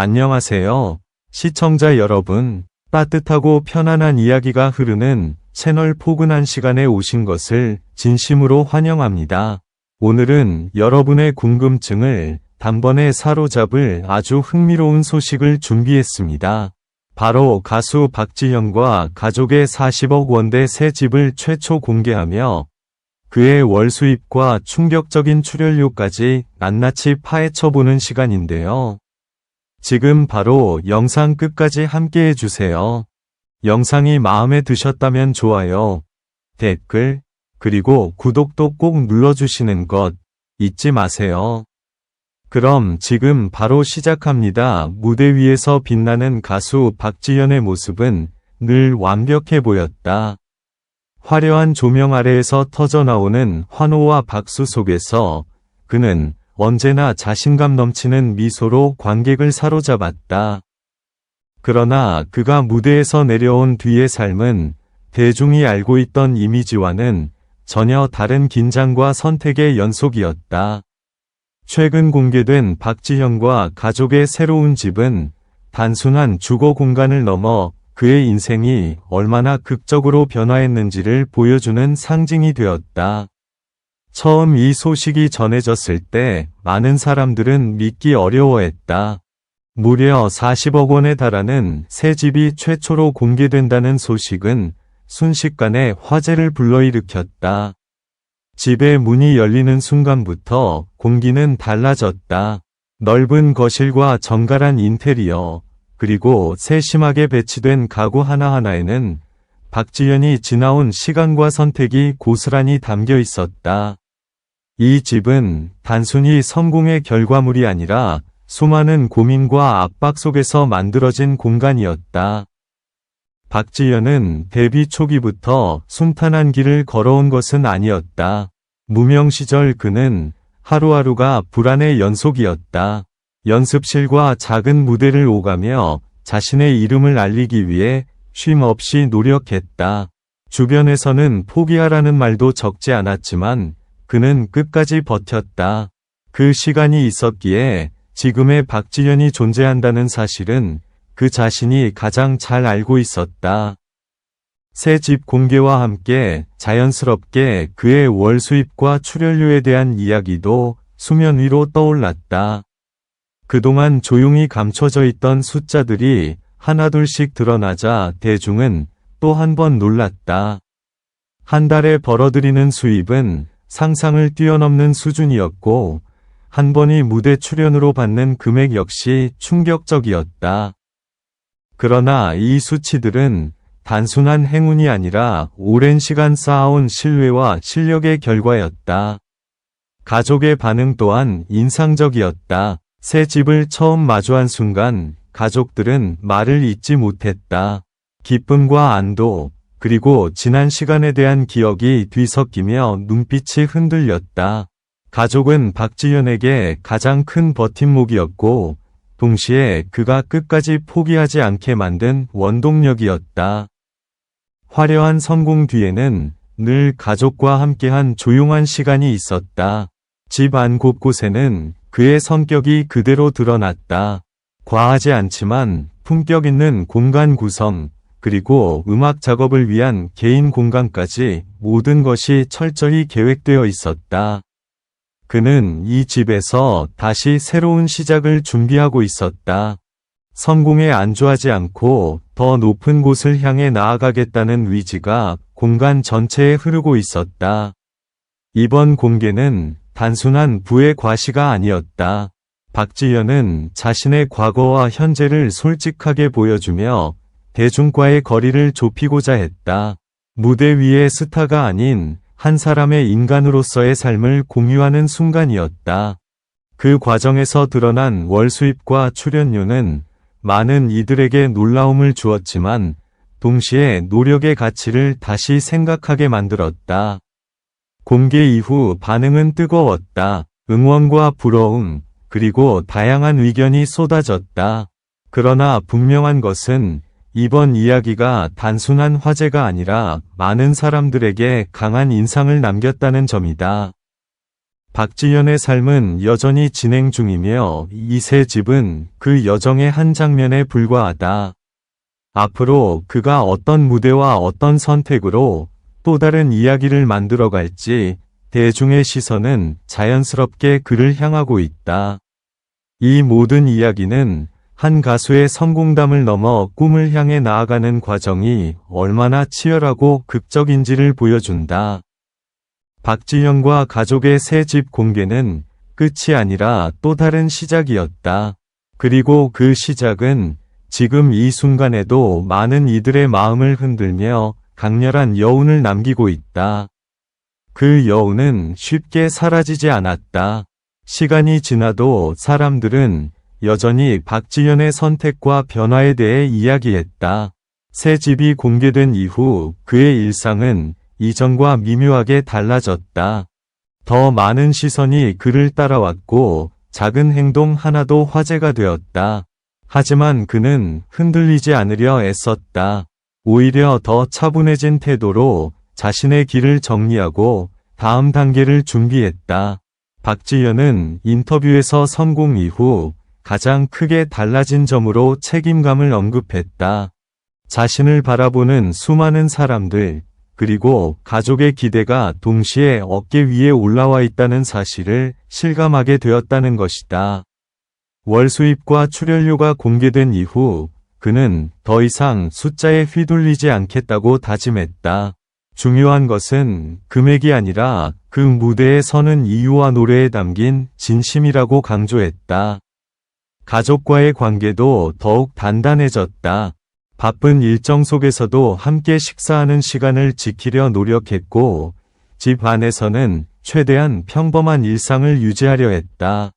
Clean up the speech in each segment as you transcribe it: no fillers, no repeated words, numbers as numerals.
안녕하세요. 시청자 여러분, 따뜻하고 편안한 이야기가 흐르는 채널 포근한 시간에 오신 것을 진심으로 환영합니다. 오늘은 여러분의 궁금증을 단번에 사로잡을 아주 흥미로운 소식을 준비했습니다. 바로 가수 박지현과 가족의 40억 원대 새 집을 최초 공개하며 그의 월 수입과 충격적인 출연료까지 낱낱이 파헤쳐보는 시간인데요. 지금 바로 영상 끝까지 함께 해주세요. 영상이 마음에 드셨다면 좋아요, 댓글, 그리고 구독도 꼭 눌러주시는 것 잊지 마세요. 그럼 지금 바로 시작합니다. 무대 위에서 빛나는 가수 박지현의 모습은 늘 완벽해 보였다. 화려한 조명 아래에서 터져나오는 환호와 박수 속에서 그는 언제나 자신감 넘치는 미소로 관객을 사로잡았다. 그러나 그가 무대에서 내려온 뒤의 삶은 대중이 알고 있던 이미지와는 전혀 다른 긴장과 선택의 연속이었다. 최근 공개된 박지현과 가족의 새로운 집은 단순한 주거 공간을 넘어 그의 인생이 얼마나 극적으로 변화했는지를 보여주는 상징이 되었다. 처음 이 소식이 전해졌을 때 많은 사람들은 믿기 어려워했다. 무려 40억 원에 달하는 새 집이 최초로 공개된다는 소식은 순식간에 화제를 불러일으켰다. 집의 문이 열리는 순간부터 공기는 달라졌다. 넓은 거실과 정갈한 인테리어, 그리고 세심하게 배치된 가구 하나하나에는 박지현이 지나온 시간과 선택이 고스란히 담겨 있었다. 이 집은 단순히 성공의 결과물이 아니라 수많은 고민과 압박 속에서 만들어진 공간이었다. 박지현은 데뷔 초기부터 순탄한 길을 걸어온 것은 아니었다. 무명 시절 그는 하루하루가 불안의 연속이었다. 연습실과 작은 무대를 오가며 자신의 이름을 알리기 위해 쉼 없이 노력했다. 주변에서는 포기하라는 말도 적지 않았지만 그는 끝까지 버텼다. 그 시간이 있었기에 지금의 박지현이 존재한다는 사실은 그 자신이 가장 잘 알고 있었다. 새 집 공개와 함께 자연스럽게 그의 월 수입과 출연료에 대한 이야기도 수면 위로 떠올랐다. 그동안 조용히 감춰져 있던 숫자들이 하나둘씩 드러나자 대중은 또 한 번 놀랐다. 한 달에 벌어들이는 수입은 상상을 뛰어넘는 수준이었고 한 번의 무대 출연으로 받는 금액 역시 충격적이었다. 그러나 이 수치들은 단순한 행운이 아니라 오랜 시간 쌓아온 신뢰와 실력의 결과였다. 가족의 반응 또한 인상적이었다. 새 집을 처음 마주한 순간 가족들은 말을 잇지 못했다. 기쁨과 안도, 그리고 지난 시간에 대한 기억이 뒤섞이며 눈빛이 흔들렸다. 가족은 박지현에게 가장 큰 버팀목이었고 동시에 그가 끝까지 포기하지 않게 만든 원동력이었다. 화려한 성공 뒤에는 늘 가족과 함께한 조용한 시간이 있었다. 집 안 곳곳에는 그의 성격이 그대로 드러났다. 과하지 않지만 품격 있는 공간 구성, 그리고 음악 작업을 위한 개인 공간까지 모든 것이 철저히 계획되어 있었다. 그는 이 집에서 다시 새로운 시작을 준비하고 있었다. 성공에 안주하지 않고 더 높은 곳을 향해 나아가겠다는 의지가 공간 전체에 흐르고 있었다. 이번 공개는 단순한 부의 과시가 아니었다. 박지현은 자신의 과거와 현재를 솔직하게 보여주며 대중과의 거리를 좁히고자 했다. 무대 위의 스타가 아닌 한 사람의 인간으로서의 삶을 공유하는 순간이었다. 그 과정에서 드러난 월 수입과 출연료는 많은 이들에게 놀라움을 주었지만 동시에 노력의 가치를 다시 생각하게 만들었다. 공개 이후 반응은 뜨거웠다. 응원과 부러움, 그리고 다양한 의견이 쏟아졌다. 그러나 분명한 것은 이번 이야기가 단순한 화제가 아니라 많은 사람들에게 강한 인상을 남겼다는 점이다. 박지현의 삶은 여전히 진행 중이며 이 새 집은 그 여정의 한 장면에 불과하다. 앞으로 그가 어떤 무대와 어떤 선택으로 또 다른 이야기를 만들어갈지 대중의 시선은 자연스럽게 그를 향하고 있다. 이 모든 이야기는 한 가수의 성공담을 넘어 꿈을 향해 나아가는 과정이 얼마나 치열하고 극적인지를 보여준다. 박지현과 가족의 새 집 공개는 끝이 아니라 또 다른 시작이었다. 그리고 그 시작은 지금 이 순간에도 많은 이들의 마음을 흔들며 강렬한 여운을 남기고 있다. 그 여운은 쉽게 사라지지 않았다. 시간이 지나도 사람들은 여전히 박지현의 선택과 변화에 대해 이야기했다. 새 집이 공개된 이후 그의 일상은 이전과 미묘하게 달라졌다. 더 많은 시선이 그를 따라왔고 작은 행동 하나도 화제가 되었다. 하지만 그는 흔들리지 않으려 애썼다. 오히려 더 차분해진 태도로 자신의 길을 정리하고 다음 단계를 준비했다. 박지현은 인터뷰에서 성공 이후 가장 크게 달라진 점으로 책임감을 언급했다. 자신을 바라보는 수많은 사람들, 그리고 가족의 기대가 동시에 어깨 위에 올라와 있다는 사실을 실감하게 되었다는 것이다. 월 수입과 출연료가 공개된 이후 그는 더 이상 숫자에 휘둘리지 않겠다고 다짐했다. 중요한 것은 금액이 아니라 그 무대에 서는 이유와 노래에 담긴 진심이라고 강조했다. 가족과의 관계도 더욱 단단해졌다. 바쁜 일정 속에서도 함께 식사하는 시간을 지키려 노력했고, 집 안에서는 최대한 평범한 일상을 유지하려 했다.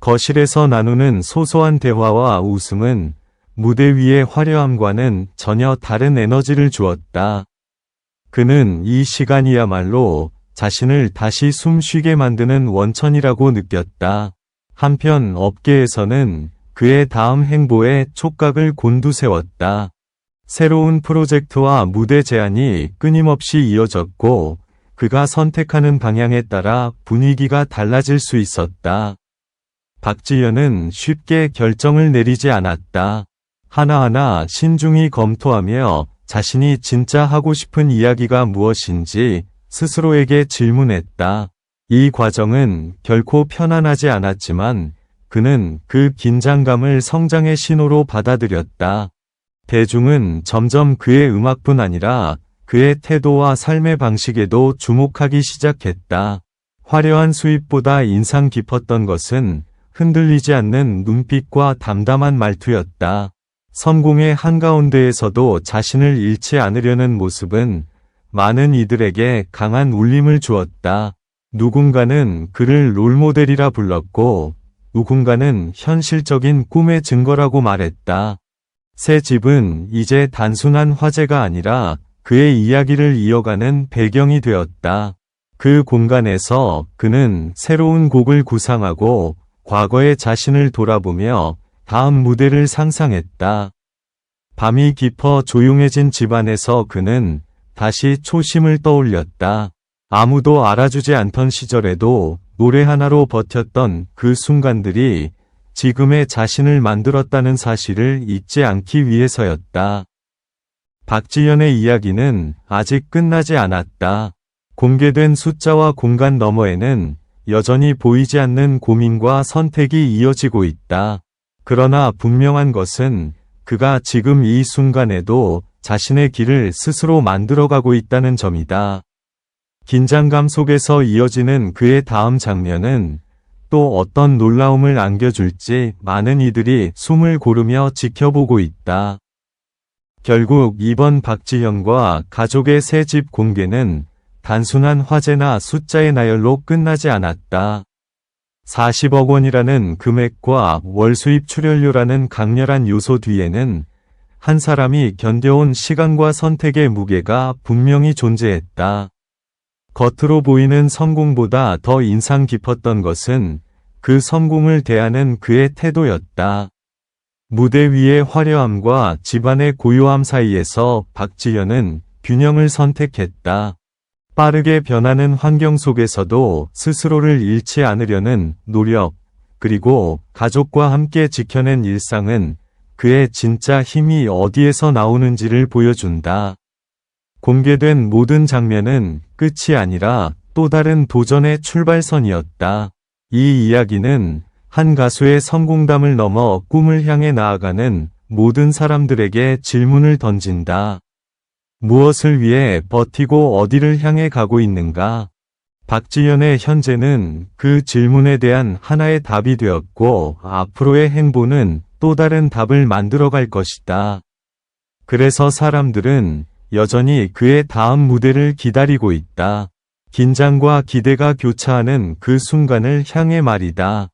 거실에서 나누는 소소한 대화와 웃음은 무대 위의 화려함과는 전혀 다른 에너지를 주었다. 그는 이 시간이야말로 자신을 다시 숨쉬게 만드는 원천이라고 느꼈다. 한편 업계에서는 그의 다음 행보에 촉각을 곤두세웠다. 새로운 프로젝트와 무대 제안이 끊임없이 이어졌고 그가 선택하는 방향에 따라 분위기가 달라질 수 있었다. 박지현은 쉽게 결정을 내리지 않았다. 하나하나 신중히 검토하며 자신이 진짜 하고 싶은 이야기가 무엇인지 스스로에게 질문했다. 이 과정은 결코 편안하지 않았지만 그는 그 긴장감을 성장의 신호로 받아들였다. 대중은 점점 그의 음악뿐 아니라 그의 태도와 삶의 방식에도 주목하기 시작했다. 화려한 수입보다 인상 깊었던 것은 흔들리지 않는 눈빛과 담담한 말투였다. 성공의 한가운데에서도 자신을 잃지 않으려는 모습은 많은 이들에게 강한 울림을 주었다. 누군가는 그를 롤모델이라 불렀고 누군가는 현실적인 꿈의 증거라고 말했다. 새 집은 이제 단순한 화제가 아니라 그의 이야기를 이어가는 배경이 되었다. 그 공간에서 그는 새로운 곡을 구상하고 과거의 자신을 돌아보며 다음 무대를 상상했다. 밤이 깊어 조용해진 집안에서 그는 다시 초심을 떠올렸다. 아무도 알아주지 않던 시절에도 노래 하나로 버텼던 그 순간들이 지금의 자신을 만들었다는 사실을 잊지 않기 위해서였다. 박지현의 이야기는 아직 끝나지 않았다. 공개된 숫자와 공간 너머에는 여전히 보이지 않는 고민과 선택이 이어지고 있다. 그러나 분명한 것은 그가 지금 이 순간에도 자신의 길을 스스로 만들어가고 있다는 점이다. 긴장감 속에서 이어지는 그의 다음 장면은 또 어떤 놀라움을 안겨줄지 많은 이들이 숨을 고르며 지켜보고 있다. 결국 이번 박지현과 가족의 새 집 공개는 단순한 화제나 숫자의 나열로 끝나지 않았다. 40억 원이라는 금액과 월 수입 출연료라는 강렬한 요소 뒤에는 한 사람이 견뎌온 시간과 선택의 무게가 분명히 존재했다. 겉으로 보이는 성공보다 더 인상 깊었던 것은 그 성공을 대하는 그의 태도였다. 무대 위의 화려함과 집안의 고요함 사이에서 박지현은 균형을 선택했다. 빠르게 변하는 환경 속에서도 스스로를 잃지 않으려는 노력, 그리고 가족과 함께 지켜낸 일상은 그의 진짜 힘이 어디에서 나오는지를 보여준다. 공개된 모든 장면은 끝이 아니라 또 다른 도전의 출발선이었다. 이 이야기는 한 가수의 성공담을 넘어 꿈을 향해 나아가는 모든 사람들에게 질문을 던진다. 무엇을 위해 버티고 어디를 향해 가고 있는가? 박지현의 현재는 그 질문에 대한 하나의 답이 되었고, 앞으로의 행보는 또 다른 답을 만들어갈 것이다. 그래서 사람들은 여전히 그의 다음 무대를 기다리고 있다. 긴장과 기대가 교차하는 그 순간을 향해 말이다.